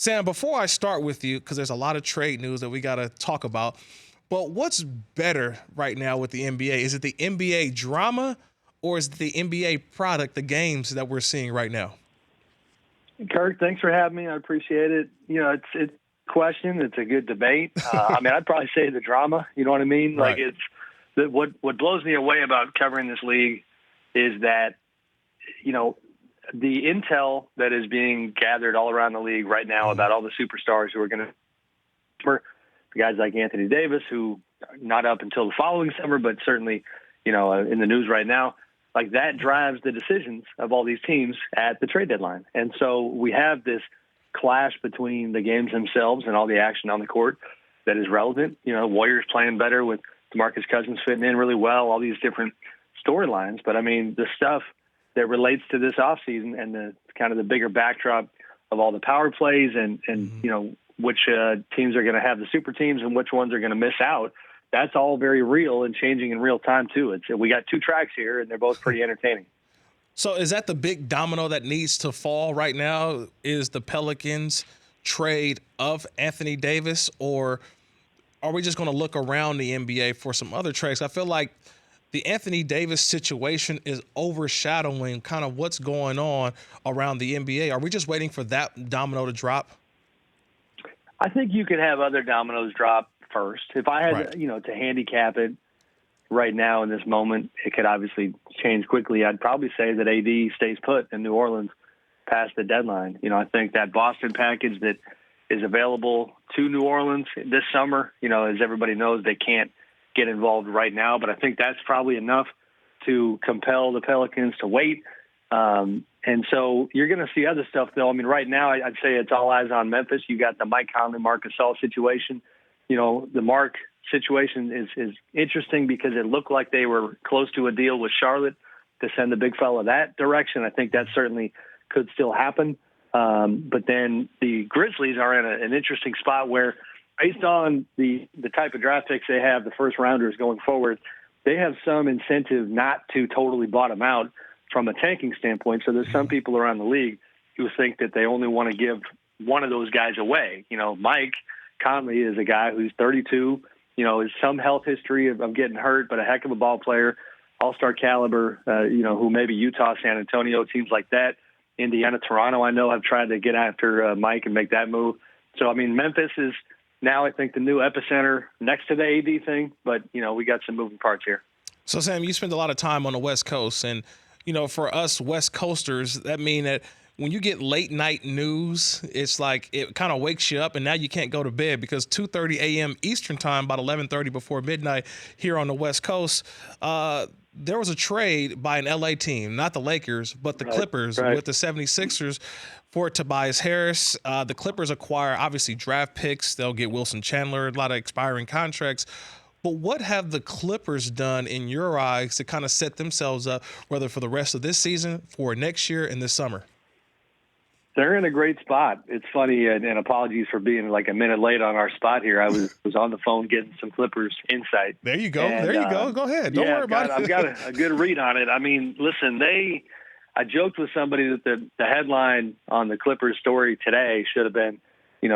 Sam, before I start with you, because there's a lot of trade news that we got to talk about, but what's better right now with the NBA? Is it the NBA drama or is it the NBA product, the games that we're seeing right now? Kirk, thanks for having me. I appreciate it. It's a question. It's a good debate. I'd probably say the drama. You know what I mean? Right. Like what blows me away about covering this league is that the intel that is being gathered all around the league right now about all the superstars who are going to the guys like Anthony Davis, who are not up until the following summer, but certainly in the news right now. Like that drives the decisions of all these teams at the trade deadline. And so we have this clash between the games themselves and all the action on the court that is relevant. Warriors playing better with DeMarcus Cousins fitting in really well, all these different storylines. But the stuff that relates to this offseason and the kind of the bigger backdrop of all the power plays and which teams are going to have the super teams and which ones are going to miss out. That's all very real and changing in real time too. We got two tracks here, and they're both pretty entertaining. So is that the big domino that needs to fall right now? Is the Pelicans trade of Anthony Davis, or are we just going to look around the NBA for some other trades? I feel like the Anthony Davis situation is overshadowing kind of what's going on around the NBA. Are we just waiting for that domino to drop? I think you could have other dominoes drop first. If I had, to handicap it right now in this moment, it could obviously change quickly. I'd probably say that AD stays put in New Orleans past the deadline. I think that Boston package that is available to New Orleans this summer, as everybody knows, they can't get involved right now, but I think that's probably enough to compel the Pelicans to wait. And so you're going to see other stuff, though. Right now, I'd say it's all eyes on Memphis. You got the Mike Conley, Marc Gasol situation. The Mark situation is interesting because it looked like they were close to a deal with Charlotte to send the big fella that direction. I think that certainly could still happen. But then the Grizzlies are in an interesting spot where, based on the type of draft picks they have, the first rounders going forward, they have some incentive not to totally bottom out from a tanking standpoint. So there's some people around the league who think that they only want to give one of those guys away. Mike Conley is a guy who's 32, has some health history of getting hurt, but a heck of a ball player, all-star caliber, who maybe Utah, San Antonio, teams like that. Indiana, Toronto, I know have tried to get after Mike and make that move. So, Memphis is now, I think, the new epicenter next to the AD thing, but, we got some moving parts here. So, Sam, you spend a lot of time on the West Coast, and, for us West Coasters, that means that when you get late night news, it's like it kind of wakes you up, and now you can't go to bed because 2:30 a.m. Eastern time, about 11:30 before midnight here on the West Coast, there was a trade by an LA team, not the Lakers, but the Clippers with the 76ers for Tobias Harris. The Clippers acquire, obviously, draft picks. They'll get Wilson Chandler, a lot of expiring contracts. But what have the Clippers done in your eyes to kind of set themselves up, whether for the rest of this season, for next year, and this summer? They're in a great spot. It's funny, and apologies for being like a minute late on our spot here. I was on the phone getting some Clippers insight. There you go. And, there you go. Go ahead. Don't worry about it. I've got a good read on it. Listen, I joked with somebody that the headline on the Clippers story today should have been,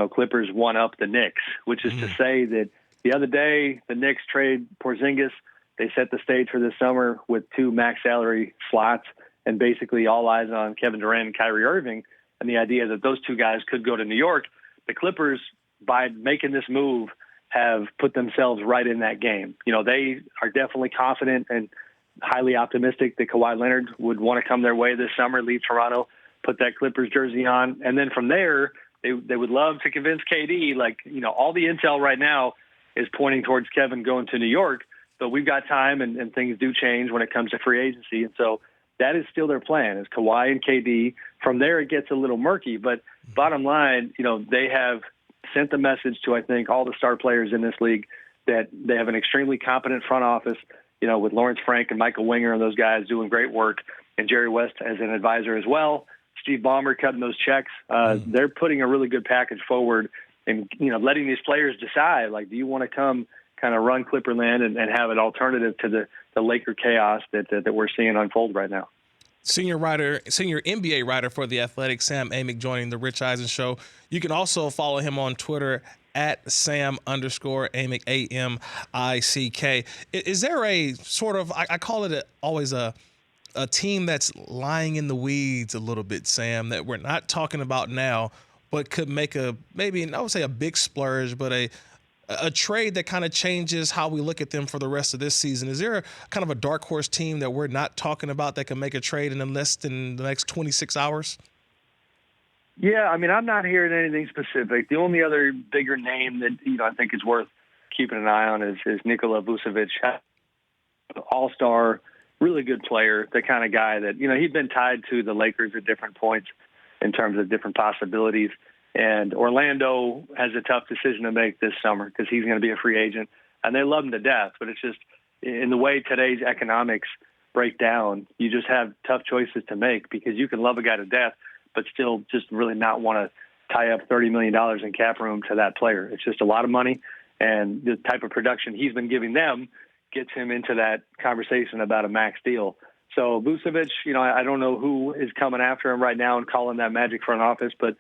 Clippers one up the Knicks, which is to say that the other day the Knicks trade Porzingis. They set the stage for this summer with two max salary slots and basically all eyes on Kevin Durant and Kyrie Irving. And the idea that those two guys could go to New York, the Clippers, by making this move, have put themselves right in that game. They are definitely confident and highly optimistic that Kawhi Leonard would want to come their way this summer, leave Toronto, put that Clippers jersey on. And then from there, they would love to convince KD, all the intel right now is pointing towards Kevin going to New York, but we've got time and things do change when it comes to free agency. And so that is still their plan, is Kawhi and KD. From there, it gets a little murky. But bottom line, they have sent the message to, I think, all the star players in this league that they have an extremely competent front office, with Lawrence Frank and Michael Winger and those guys doing great work, and Jerry West as an advisor as well. Steve Ballmer cutting those checks. They're putting a really good package forward and, letting these players decide, do you want to come kind of run Clipperland and have an alternative to the Laker chaos that we're seeing unfold right now. Senior NBA writer for The Athletic, Sam Amick, joining the Rich Eisen Show. You can also follow him on Twitter at Sam_Amick, AMICK. Is there a sort of, I call it always a team that's lying in the weeds a little bit, Sam, that we're not talking about now, but could make maybe I would say a big splurge, but a trade that kind of changes how we look at them for the rest of this season? Is there kind of a dark horse team that we're not talking about that can make a trade in less than the next 26 hours? Yeah, I mean, I'm not hearing anything specific. The only other bigger name that I think is worth keeping an eye on is Nikola Vucevic, all-star, really good player, the kind of guy that he'd been tied to the Lakers at different points in terms of different possibilities. And Orlando has a tough decision to make this summer because he's going to be a free agent, and they love him to death. But it's just in the way today's economics break down, you just have tough choices to make because you can love a guy to death, but still just really not want to tie up $30 million in cap room to that player. It's just a lot of money, and the type of production he's been giving them gets him into that conversation about a max deal. So Vucevic, I don't know who is coming after him right now and calling that magic front office, but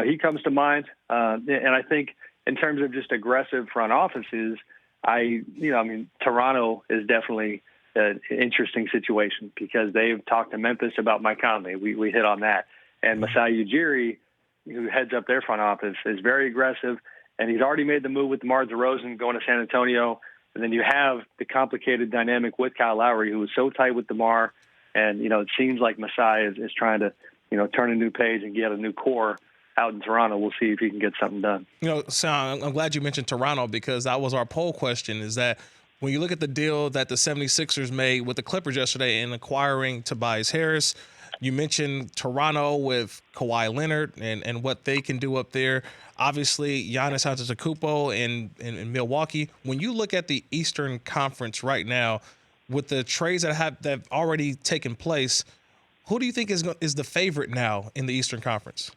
he comes to mind. And I think in terms of just aggressive front offices, Toronto is definitely an interesting situation because they've talked to Memphis about Mike Conley. We hit on that. And Masai Ujiri, who heads up their front office, is very aggressive, and he's already made the move with DeMar DeRozan going to San Antonio. And then you have the complicated dynamic with Kyle Lowry, who was so tight with DeMar. And, it seems like Masai is trying to, turn a new page and get a new core out in Toronto. We'll see if he can get something done. Sam, I'm glad you mentioned Toronto because that was our poll question, is that when you look at the deal that the 76ers made with the Clippers yesterday in acquiring Tobias Harris, you mentioned Toronto with Kawhi Leonard and what they can do up there. Obviously, Giannis Antetokounmpo in Milwaukee. When you look at the Eastern Conference right now, with the trades that have already taken place, who do you think is the favorite now in the Eastern Conference?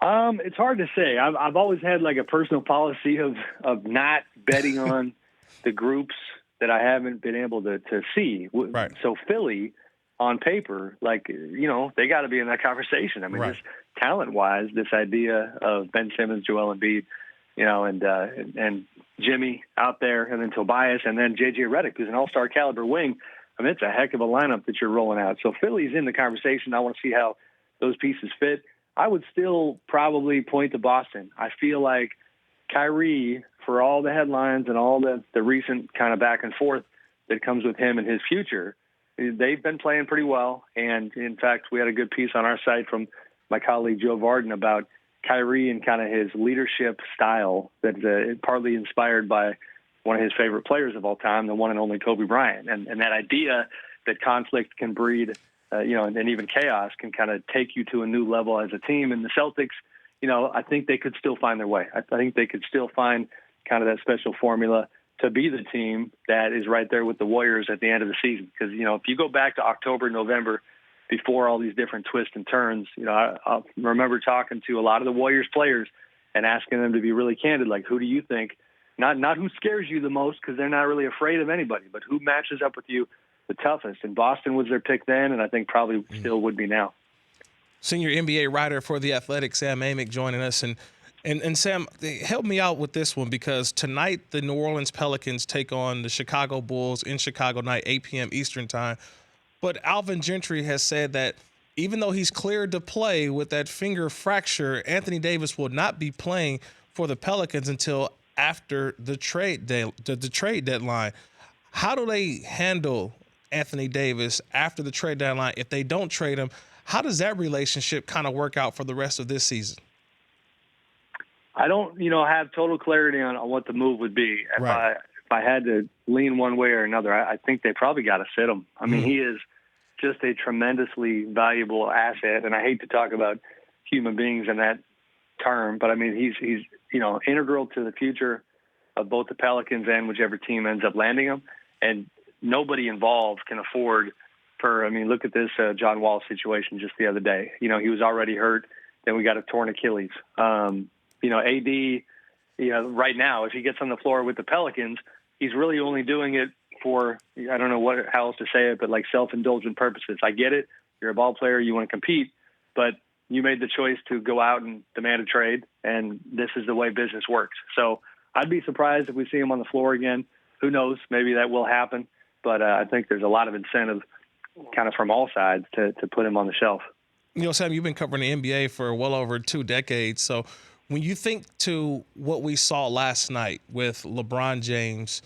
It's hard to say. I've always had like a personal policy of not betting on the groups that I haven't been able to see. Right. So Philly, on paper, they got to be in that conversation. I mean, right. Just talent-wise, this idea of Ben Simmons, Joel Embiid, and Jimmy out there, and then Tobias, and then J.J. Redick, who's an all-star caliber wing. I mean, it's a heck of a lineup that you're rolling out. So Philly's in the conversation. I want to see how those pieces fit. I would still probably point to Boston. I feel like Kyrie, for all the headlines and all the recent kind of back and forth that comes with him and his future, they've been playing pretty well. And, in fact, we had a good piece on our site from my colleague Joe Varden about Kyrie and kind of his leadership style that's partly inspired by one of his favorite players of all time, the one and only Kobe Bryant. And that idea that conflict can breed, and even chaos can kind of take you to a new level as a team. And the Celtics, I think they could still find their way. I think they could still find kind of that special formula to be the team that is right there with the Warriors at the end of the season. Because, if you go back to October, November, before all these different twists and turns, I remember talking to a lot of the Warriors players and asking them to be really candid, like, who do you think, not who scares you the most, because they're not really afraid of anybody, but who matches up with you the toughest? And Boston was their pick then, and I think probably still would be now. Senior NBA writer for The Athletic, Sam Amick, joining us. And Sam, help me out with this one, because tonight the New Orleans Pelicans take on the Chicago Bulls in Chicago night, 8 p.m. Eastern time. But Alvin Gentry has said that even though he's cleared to play with that finger fracture, Anthony Davis will not be playing for the Pelicans until after the trade deadline. How do they handle Anthony Davis after the trade deadline? If they don't trade him, how does that relationship kind of work out for the rest of this season? I don't, have total clarity on what the move would be. Right. If I had to lean one way or another, I think they probably got to sit him. I mean, he is just a tremendously valuable asset, and I hate to talk about human beings in that term, but I mean, he's integral to the future of both the Pelicans and whichever team ends up landing him. And nobody involved can afford look at this John Wall situation just the other day. He was already hurt. Then we got a torn Achilles. AD, right now, if he gets on the floor with the Pelicans, he's really only doing it for, I don't know how else to say it, but like self-indulgent purposes. I get it. You're a ball player. You want to compete, but you made the choice to go out and demand a trade, and this is the way business works. So I'd be surprised if we see him on the floor again. Who knows? Maybe that will happen, but I think there's a lot of incentive kind of from all sides to put him on the shelf. You know, Sam, you've been covering the NBA for well over 2 decades. So when you think to what we saw last night with LeBron James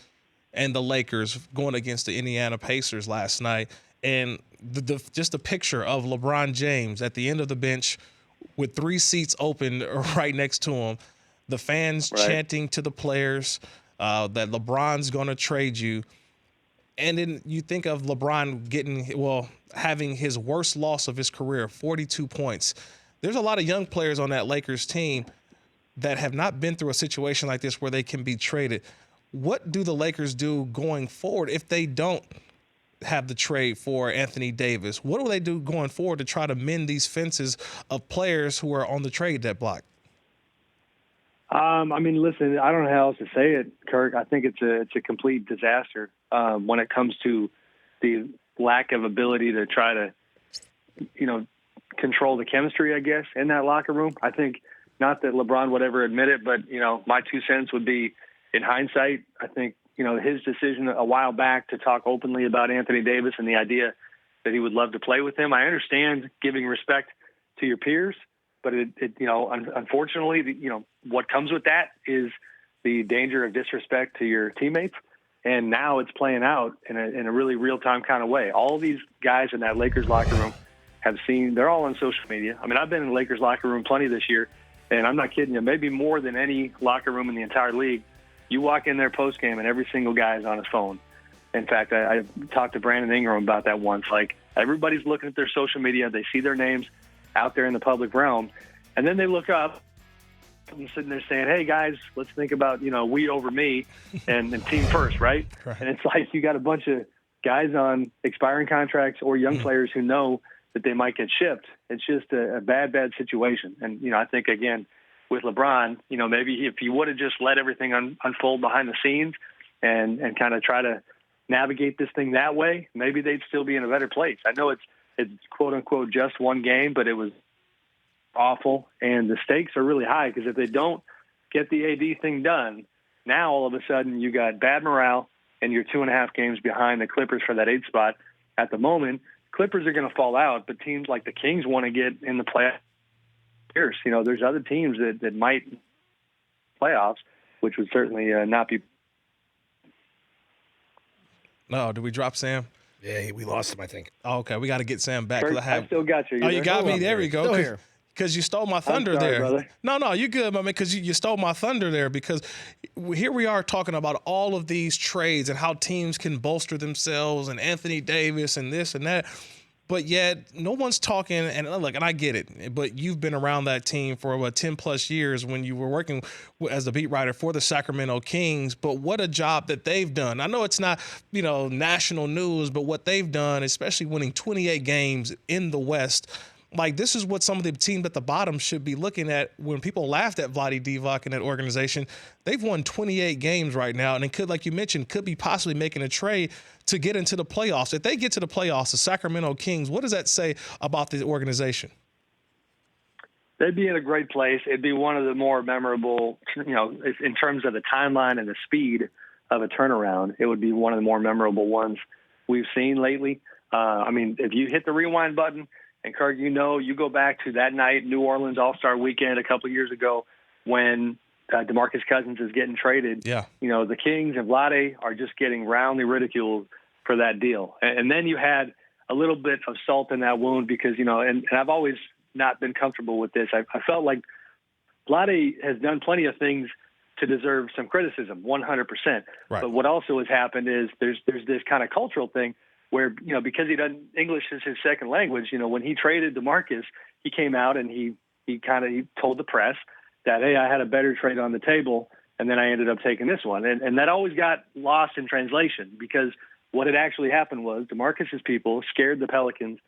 and the Lakers going against the Indiana Pacers last night, and just the picture of LeBron James at the end of the bench with 3 seats open right next to him, the fans chanting to the players that LeBron's going to trade you. And then you think of LeBron having his worst loss of his career, 42 points. There's a lot of young players on that Lakers team that have not been through a situation like this where they can be traded. What do the Lakers do going forward if they don't have the trade for Anthony Davis? What do they do going forward to try to mend these fences of players who are on the trade deadline? I mean, listen, I don't know how else to say it, Kirk. I think it's a complete disaster when it comes to the lack of ability to try to, control the chemistry, I guess, in that locker room. I think not that LeBron would ever admit it, but, my 2 cents would be, in hindsight, I think, his decision a while back to talk openly about Anthony Davis and the idea that he would love to play with him. I understand giving respect to your peers, but unfortunately, what comes with that is the danger of disrespect to your teammates. And now it's playing out in a really real-time kind of way. All these guys in that Lakers locker room they're all on social media. I mean, I've been in the Lakers locker room plenty this year, and I'm not kidding you, maybe more than any locker room in the entire league. You walk in there post-game, and every single guy is on his phone. In fact, I talked to Brandon Ingram about that once. Like, everybody's looking at their social media. They see their names out there in the public realm, and then they look up and sitting there saying, hey, guys, let's think about, we over me and team first, right? And it's like you got a bunch of guys on expiring contracts or young players who know that they might get shipped. It's just a bad situation. And, I think, again, with LeBron, maybe if you would have just let everything unfold behind the scenes and kind of try to navigate this thing that way, maybe they'd still be in a better place. I know it's quote unquote just one game, but it was awful. And the stakes are really high because if they don't get the AD thing done, now all of a sudden you got bad morale and you're 2.5 games behind the Clippers for that 8th spot. At the moment, Clippers are going to fall out, but teams like the Kings want to get in the playoffs. There's other teams that might playoffs, which would certainly not be. No, did we drop Sam? Yeah, we lost him, I think. Oh, okay, we got to get Sam back. Kurt, I still got you. You got me. There we go. Still here. Because you stole my thunder I'm sorry, there. brother. No, you good, my man, because you stole my thunder there because here we are talking about all of these trades and how teams can bolster themselves and Anthony Davis and this and that. But yet no one's talking, and look, and I get it, but you've been around that team for 10 plus years when you were working as the beat writer for the Sacramento Kings. But what a job that they've done. I know it's not, national news, but what they've done, especially winning 28 games in the West, like this is what some of the teams at the bottom should be looking at when people laughed at Vlade Divac and that organization. They've won 28 games right now, and it could, like you mentioned, could be possibly making a trade to get into the playoffs. If they get to the playoffs, the Sacramento Kings, what does that say about the organization? They'd be in a great place. It'd be one of the more memorable, in terms of the timeline and the speed of a turnaround, it would be one of the more memorable ones we've seen lately. If you hit the rewind button, and Kirk, you go back to that night, New Orleans All-Star Weekend a couple of years ago when DeMarcus Cousins is getting traded. Yeah. The Kings and Vlade are just getting roundly ridiculed for that deal. And then you had a little bit of salt in that wound because, and I've always not been comfortable with this. I felt like Vlade has done plenty of things to deserve some criticism, 100%. Right. But what also has happened is there's this kind of cultural thing where, because English is his second language, when he traded DeMarcus, he came out and he told the press that, hey, I had a better trade on the table, and then I ended up taking this one. And that always got lost in translation because what had actually happened was DeMarcus's people scared the Pelicans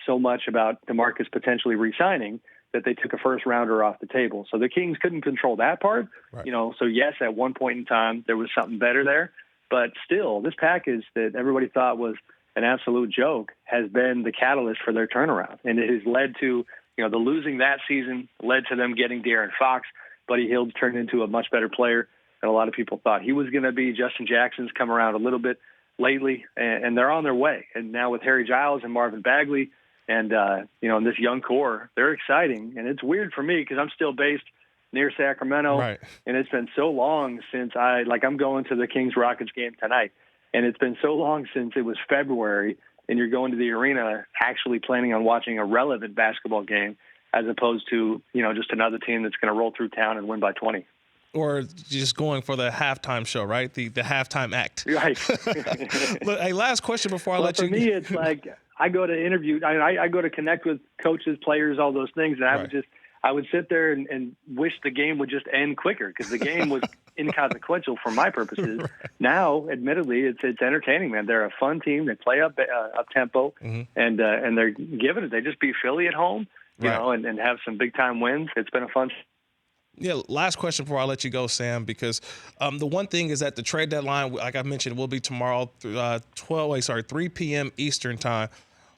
so much about DeMarcus potentially re-signing that they took a first-rounder off the table. So the Kings couldn't control that part. Right. So yes, at one point in time, there was something better there. But still, this package that everybody thought was an absolute joke has been the catalyst for their turnaround. And it has led to, the losing that season led to them getting De'Aaron Fox. Buddy Hield's turned into a much better player than a lot of people thought he was going to be. Justin Jackson's come around a little bit lately, and they're on their way. And now with Harry Giles and Marvin Bagley and, in this young core, they're exciting. And it's weird for me because I'm still based near Sacramento, right. And it's been so long since I'm going to the Kings-Rockets game tonight. And it's been so long since it was February, and you're going to the arena actually planning on watching a relevant basketball game as opposed to, just another team that's going to roll through town and win by 20. Or just going for the halftime show, right? The halftime act. Right. Look, hey, last question before I let you. For me, it's like I go to interview. I go to connect with coaches, players, all those things, and I would sit there and wish the game would just end quicker because the game was inconsequential for my purposes. Right. Now, admittedly, it's entertaining, man. They're a fun team. They play up tempo, and they're giving it. They just beat Philly at home, you know, and have some big time wins. It's been a fun. Yeah, last question before I let you go, Sam, because the one thing is that the trade deadline, like I mentioned, will be tomorrow, 3 p.m. Eastern time.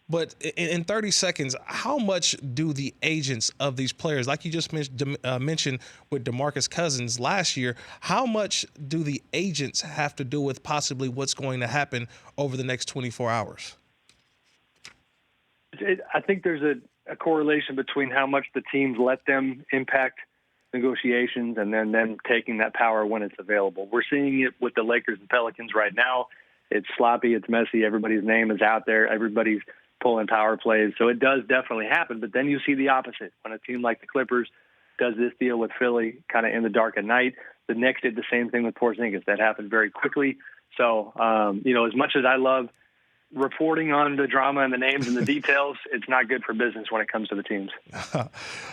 But in 30 seconds, how much do the agents of these players, like you just mentioned with DeMarcus Cousins last year, how much do the agents have to do with possibly what's going to happen over the next 24 hours? I think there's a correlation between how much the teams let them impact negotiations and then them taking that power when it's available. We're seeing it with the Lakers and Pelicans right now. It's sloppy. It's messy. Everybody's name is out there. Everybody's pulling power plays. So it does definitely happen. But then you see the opposite. When a team like the Clippers does this deal with Philly kind of in the dark at night, the Knicks did the same thing with Porzingis. That happened very quickly. So, as much as I love reporting on the drama and the names and the details, it's not good for business when it comes to the teams.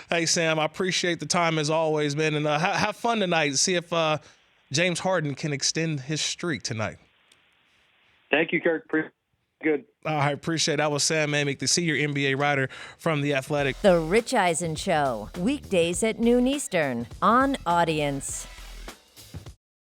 Hey, Sam, I appreciate the time as always, man. And have fun tonight. See if James Harden can extend his streak tonight. Thank you, Kirk. Good. I appreciate it. That was Sam Amick, the senior NBA writer from The Athletic. The Rich Eisen Show, weekdays at noon Eastern on Audience.